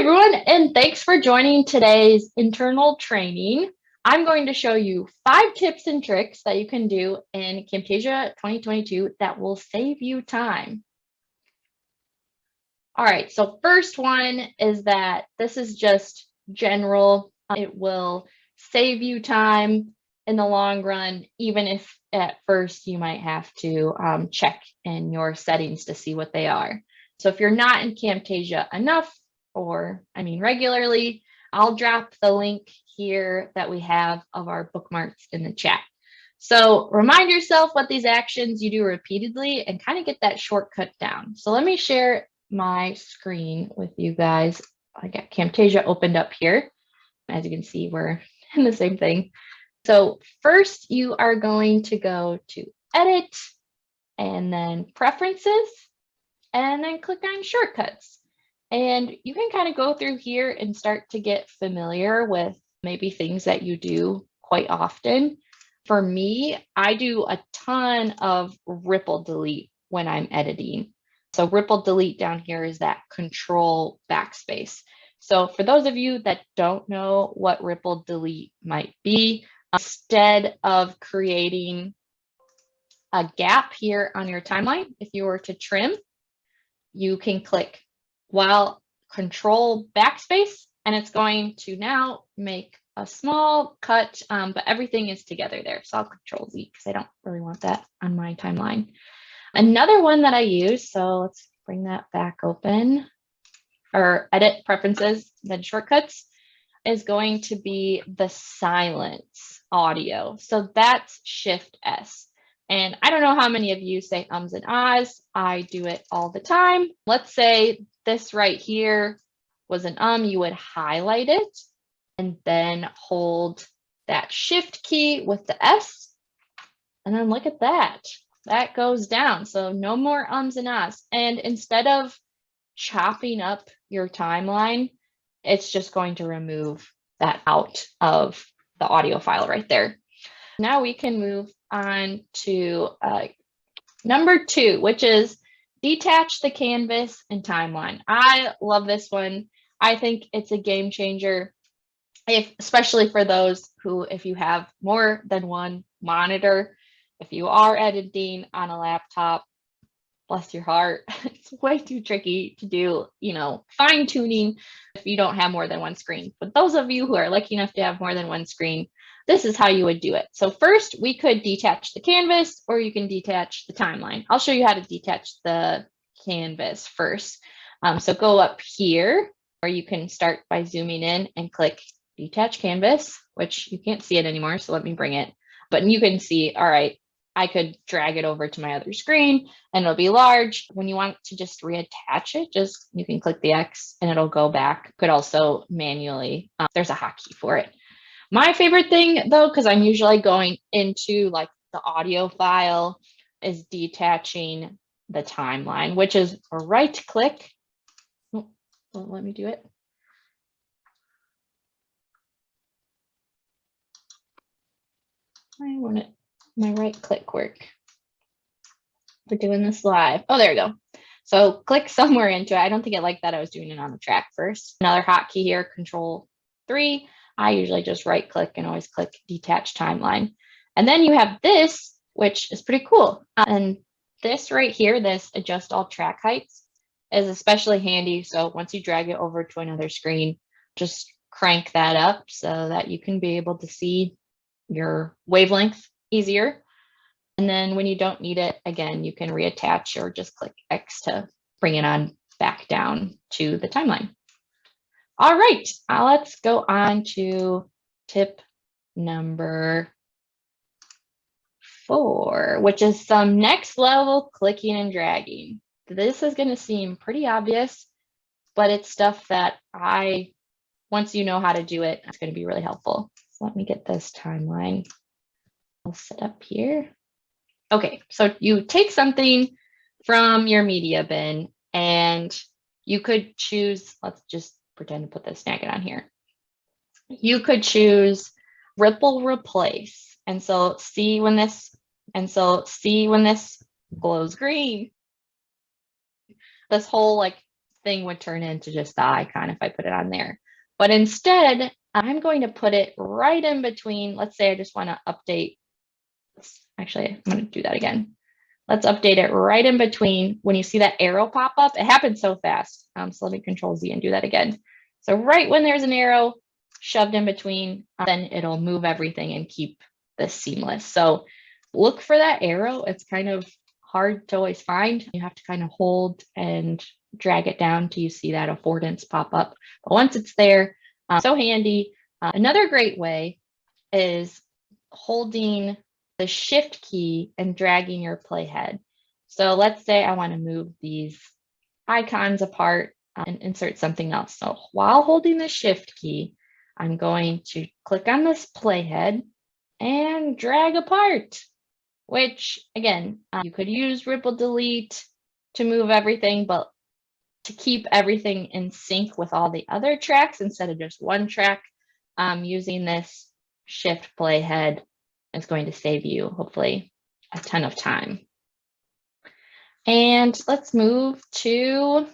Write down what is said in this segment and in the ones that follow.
everyone, and thanks for joining today's internal training. I'm going to show you 5 tips and tricks that you can do in Camtasia 2022 that will save you time. All right, so first one is that this is just general. It will save you time in the long run, even if at first you might have to check in your settings to see what they are. So if you're not in Camtasia enough, or regularly, I'll drop the link here that we have of our bookmarks in the chat. So remind yourself what these actions you do repeatedly and kind of get that shortcut down. So let me share my screen with you guys. I got Camtasia opened up here. As you can see, we're in the same thing. So first you are going to go to Edit and then Preferences and then click on Shortcuts. And you can kind of go through here and start to get familiar with maybe things that you do quite often. For me, I do a ton of ripple delete when I'm editing. So ripple delete down here is that control backspace. So for those of you that don't know what ripple delete might be, instead of creating a gap here on your timeline, if you were to trim, you can click while control backspace, and it's going to now make a small cut, but everything is together there. So I'll control Z because I don't really want that on my timeline. Another one that I use, so let's bring that back open, or Edit Preferences, then Shortcuts, is going to be the silence audio. So that's Shift S. And I don't know how many of you say ums and ahs. I do it all the time. Let's say this right here was an you would highlight it and then hold that Shift key with the S. And then look at that. That goes down. So no more ums and ahs. And instead of chopping up your timeline, it's just going to remove that out of the audio file right there. Now we can move on to number 2, which is detach the canvas and timeline. I love this one. I think it's a game changer, especially for those who, if you have more than one monitor, if you are editing on a laptop, bless your heart, it's way too tricky to do, fine tuning if you don't have more than one screen. But those of you who are lucky enough to have more than one screen, this is how you would do it. So first we could detach the canvas, or you can detach the timeline. I'll show you how to detach the canvas first. So go up here, or you can start by zooming in and click detach canvas, which you can't see it anymore. So let me bring it, but you can see, all right, I could drag it over to my other screen and it'll be large. When you want to just reattach it, you can click the X and it'll go back. You could also manually, there's a hotkey for it. My favorite thing though, because I'm usually going into like the audio file, is detaching the timeline, which is a right click. Oh, won't let me do it. I want it. My right click work. We're doing this live. Oh, there we go. So click somewhere into it. I don't think it liked that I was doing it on the track first. Another hotkey here, Control 3. I usually just right click and always click detach timeline. And then you have this, which is pretty cool. And this right here, this adjust all track heights, is especially handy. So once you drag it over to another screen, just crank that up so that you can be able to see your wavelength easier. And then when you don't need it, again, you can reattach or just click X to bring it on back down to the timeline. All right, let's go on to tip number 4, which is some next level clicking and dragging. This is going to seem pretty obvious, but it's stuff that once you know how to do it, it's going to be really helpful. So let me get this timeline. I'll set up here. Okay, so you take something from your media bin and you could choose, let's just pretend to put the snagit on here. You could choose ripple replace. And so see when this glows green. This whole thing would turn into just the icon if I put it on there. But instead, I'm going to put it right in between. Let's say I just want to update. Actually, I'm going to do that again. Let's update it right in between. When you see that arrow pop up, it happens so fast. So let me Control Z and do that again. So right when there's an arrow shoved in between, then it'll move everything and keep this seamless. So look for that arrow. It's kind of hard to always find. You have to kind of hold and drag it down till you see that affordance pop up. But once it's there, so handy. Another great way is holding the Shift key and dragging your playhead. So let's say I want to move these icons apart and insert something else. So while holding the Shift key, I'm going to click on this playhead and drag apart, which again, you could use Ripple Delete to move everything, but to keep everything in sync with all the other tracks instead of just one track, using this Shift playhead is going to save you hopefully a ton of time. And let's move to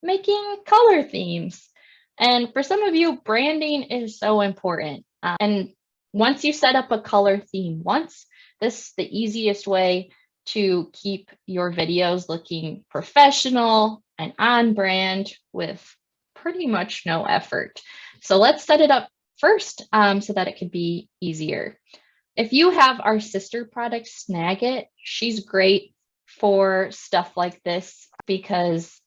making color themes. And for some of you, branding is so important. And once you set up a color theme once, this is the easiest way to keep your videos looking professional and on brand with pretty much no effort. So let's set it up first so that it could be easier. If you have our sister product, Snagit, she's great for stuff like this because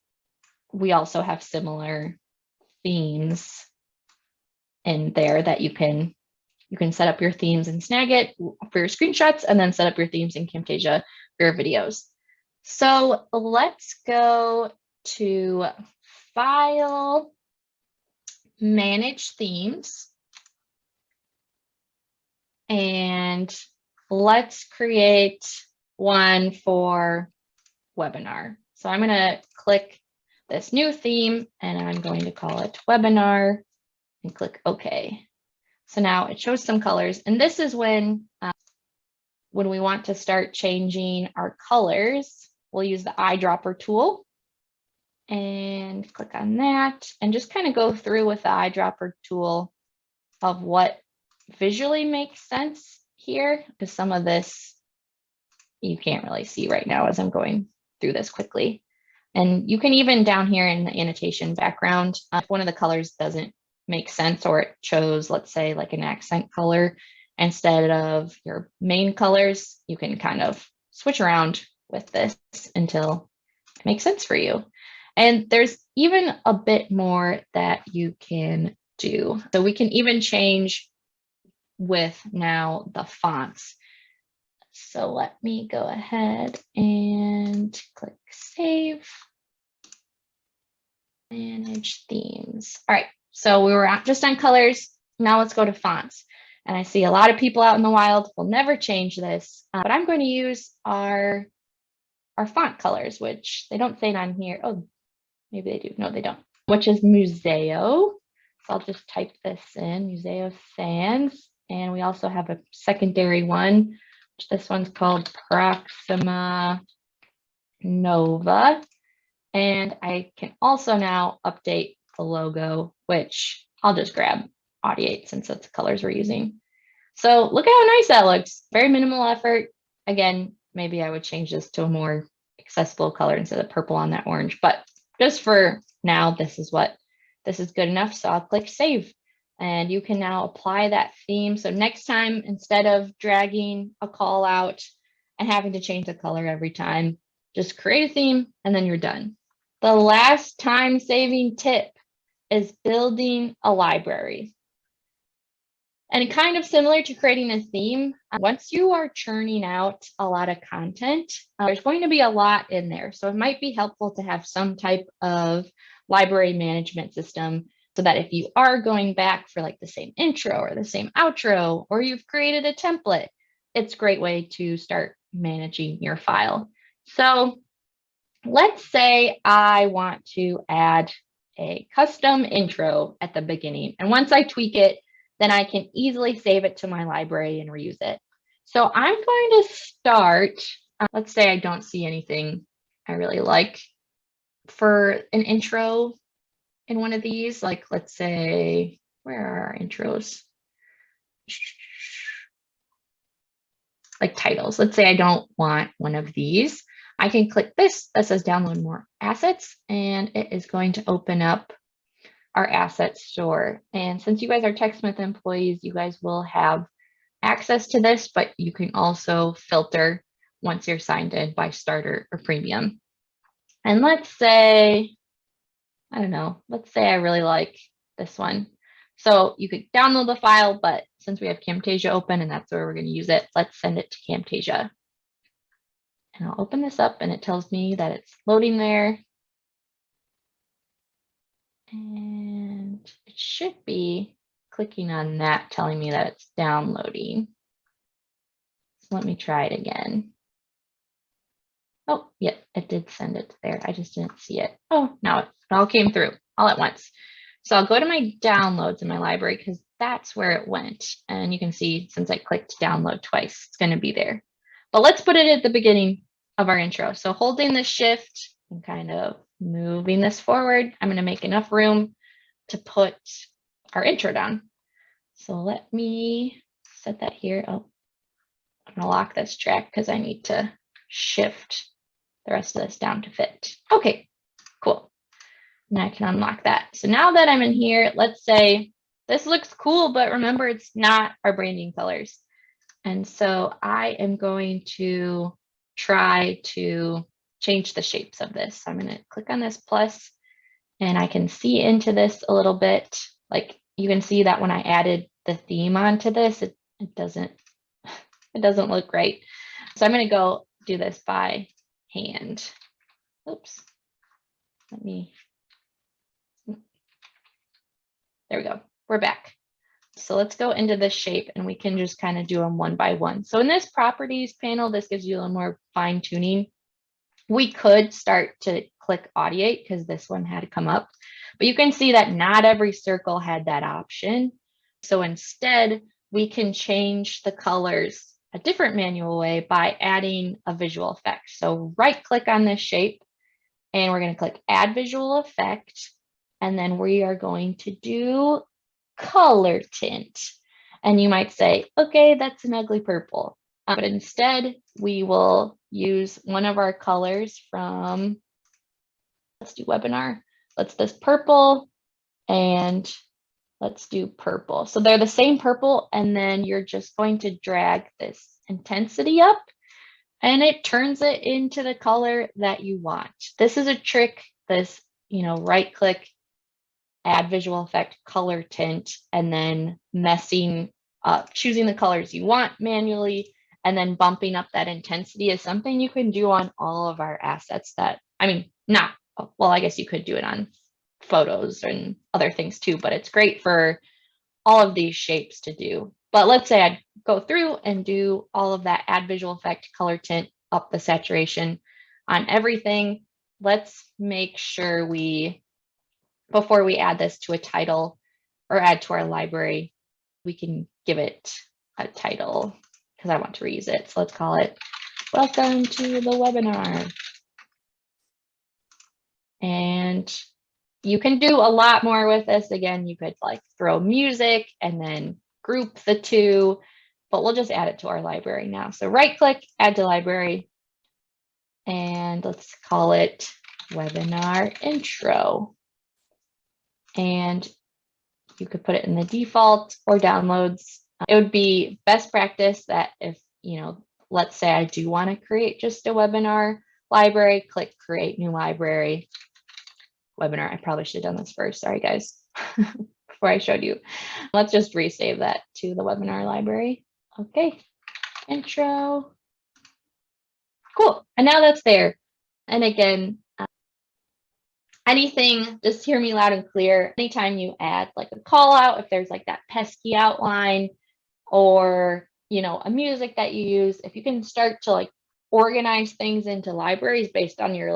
we also have similar themes in there that you can set up your themes in Snagit for your screenshots and then set up your themes in Camtasia for your videos. So let's go to File, Manage Themes, and let's create one for webinar. So I'm going to click this new theme and I'm going to call it webinar and click OK. So now it shows some colors, and this is when we want to start changing our colors, we'll use the eyedropper tool and click on that and just kind of go through with the eyedropper tool of what visually makes sense here, because some of this you can't really see right now as I'm going through this quickly. And you can even down here in the annotation background, if one of the colors doesn't make sense or it chose, let's say, like an accent color instead of your main colors, you can kind of switch around with this until it makes sense for you. And there's even a bit more that you can do. So we can even change with now the fonts. So let me go ahead and click Save, Manage Themes. All right, so we were just on colors. Now let's go to fonts. And I see a lot of people out in the wild will never change this, but I'm going to use our font colors, which they don't say it on here. Oh, maybe they do. No, they don't. Which is Museo. So I'll just type this in, Museo Sans. And we also have a secondary one. This one's called Proxima Nova. And I can also now update the logo, which I'll just grab Audiate since that's the colors we're using. So look at how nice that looks. Very minimal effort. Again, maybe I would change this to a more accessible color instead of purple on that orange. But just for now, this is good enough. So I'll click Save. And you can now apply that theme. So next time, instead of dragging a call out and having to change the color every time, just create a theme and then you're done. The last time-saving tip is building a library. And kind of similar to creating a theme, once you are churning out a lot of content, there's going to be a lot in there. So it might be helpful to have some type of library management system so that if you are going back for like the same intro or the same outro, or you've created a template, it's a great way to start managing your file. So let's say I want to add a custom intro at the beginning. And once I tweak it, then I can easily save it to my library and reuse it. So I'm going to start, let's say I don't see anything I really like. for an intro in one of these, like let's say, where are our intros? Like titles. Let's say I don't want one of these. I can click this that says download more assets, and it is going to open up our asset store. And since you guys are Techsmith employees, you guys will have access to this, but you can also filter once you're signed in by starter or premium. And let's say, I don't know, let's say I really like this one. So you could download the file, but since we have Camtasia open and that's where we're going to use it, let's send it to Camtasia. And I'll open this up and it tells me that it's loading there. And it should be clicking on that, telling me that it's downloading. So let me try it again. Oh, yeah, it did send it there. I just didn't see it. Oh, now it all came through all at once. So I'll go to my downloads in my library because that's where it went. And you can see since I clicked download twice, it's going to be there. But let's put it at the beginning of our intro. So holding the shift and kind of moving this forward, I'm going to make enough room to put our intro down. So let me set that here. Oh, I'm going to lock this track because I need to shift the rest of this down to fit. Okay, cool. And I can unlock that. So now that I'm in here, let's say this looks cool, but remember it's not our branding colors. And so I am going to try to change the shapes of this. So I'm going to click on this plus, and I can see into this a little bit. Like you can see that when I added the theme onto this, it doesn't look right. So I'm going to go do this by hand. Oops. There we go. We're back. So let's go into this shape and we can just kind of do them one by one. So in this properties panel, this gives you a little more fine tuning. We could start to click Audiate because this one had to come up, but you can see that not every circle had that option. So instead, we can change the colors a different manual way by adding a visual effect. So right click on this shape and we're going to click Add Visual Effect. And then we are going to do color tint. And you might say, okay, that's an ugly purple. But instead, we will use one of our colors from, let's do webinar. Let's this purple and let's do purple. So they're the same purple. And then you're just going to drag this intensity up and it turns it into the color that you want. This is a trick, this, right click, add visual effect, color tint, and then messing up, choosing the colors you want manually, and then bumping up that intensity is something you can do on all of our assets that, I guess you could do it on photos and other things too, but it's great for all of these shapes to do. But let's say I go through and do all of that, add visual effect, color tint, up the saturation on everything. Let's make sure before we add this to a title or add to our library, we can give it a title because I want to reuse it. So let's call it Welcome to the Webinar. And you can do a lot more with this. Again, you could throw music and then group the two, but we'll just add it to our library now. So right click, add to library, and let's call it Webinar Intro. And you could put it in the default or downloads. It would be best practice that if, let's say I do want to create just a webinar library, click create new library. Webinar, I probably should have done this first. Sorry, guys, before I showed you. Let's just resave that to the webinar library. Okay, intro. Cool, and now that's there. And again, anything, just hear me loud and clear. Anytime you add a call out, if there's that pesky outline or, a music that you use, if you can start to organize things into libraries based on your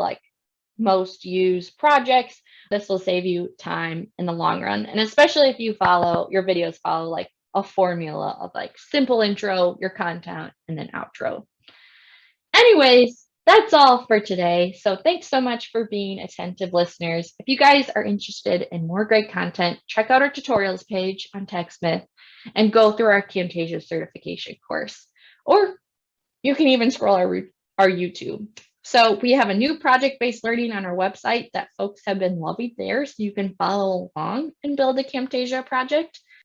most used projects, this will save you time in the long run. And especially if your videos follow a formula of simple intro, your content, and then outro. Anyways, that's all for today. So thanks so much for being attentive listeners. If you guys are interested in more great content, check out our tutorials page on Techsmith and go through our Camtasia certification course. Or you can even scroll our YouTube. So we have a new project-based learning on our website that folks have been loving there. So you can follow along and build a Camtasia project.